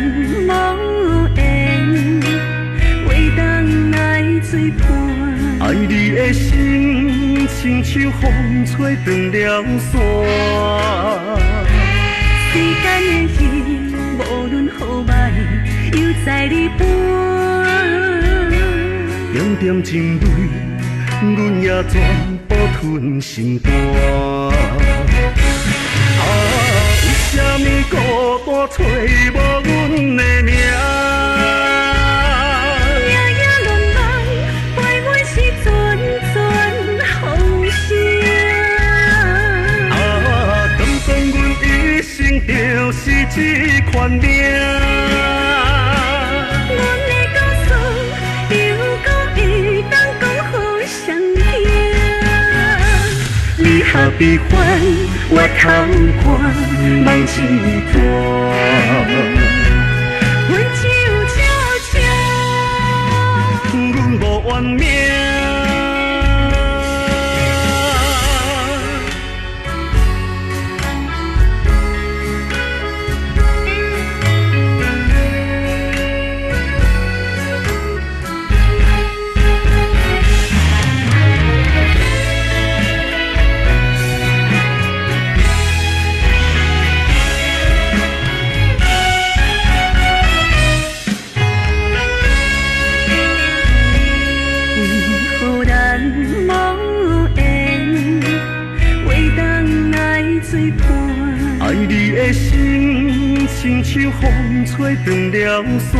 无缘，为当来做伴。爱你的心，亲像风吹断了线。时间的戏，无论好歹，又在你伴。点点情泪，阮也全部吞心肝。为什么孤单找无阮的名？夜夜乱梦，陪阮是阵阵风声。敢讲阮一生就是这款命？阮的故事，又讲会当讲好谁听？你何必烦？我偷看梦一段，阮只有悄悄，阮无怨命。爱你的心，亲像风吹断了线。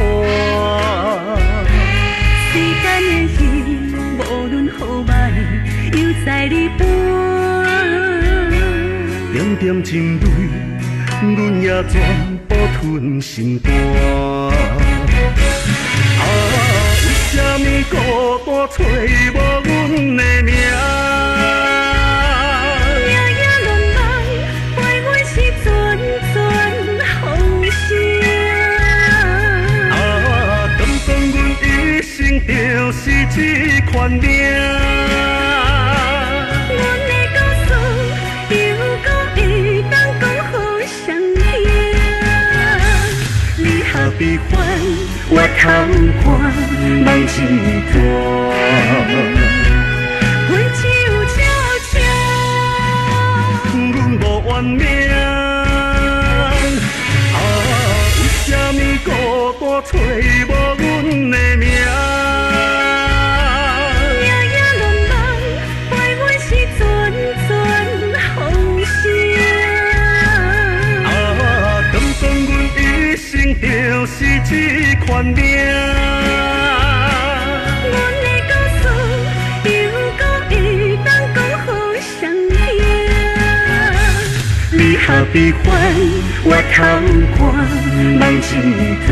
时间的戏，无论好歹，又在你伴。点点情泪，阮也全部吞心肝。为什么孤单找无阮的名？就是这款命。阮的故事，又讲会当讲好谁听？你何必烦？我偷看梦一段，阮只有悄悄，阮无怨命。为什么孤单找无阮的名？就是这款命。阮的故事，又讲会当讲好谁听？你何必烦？我偷看梦一段。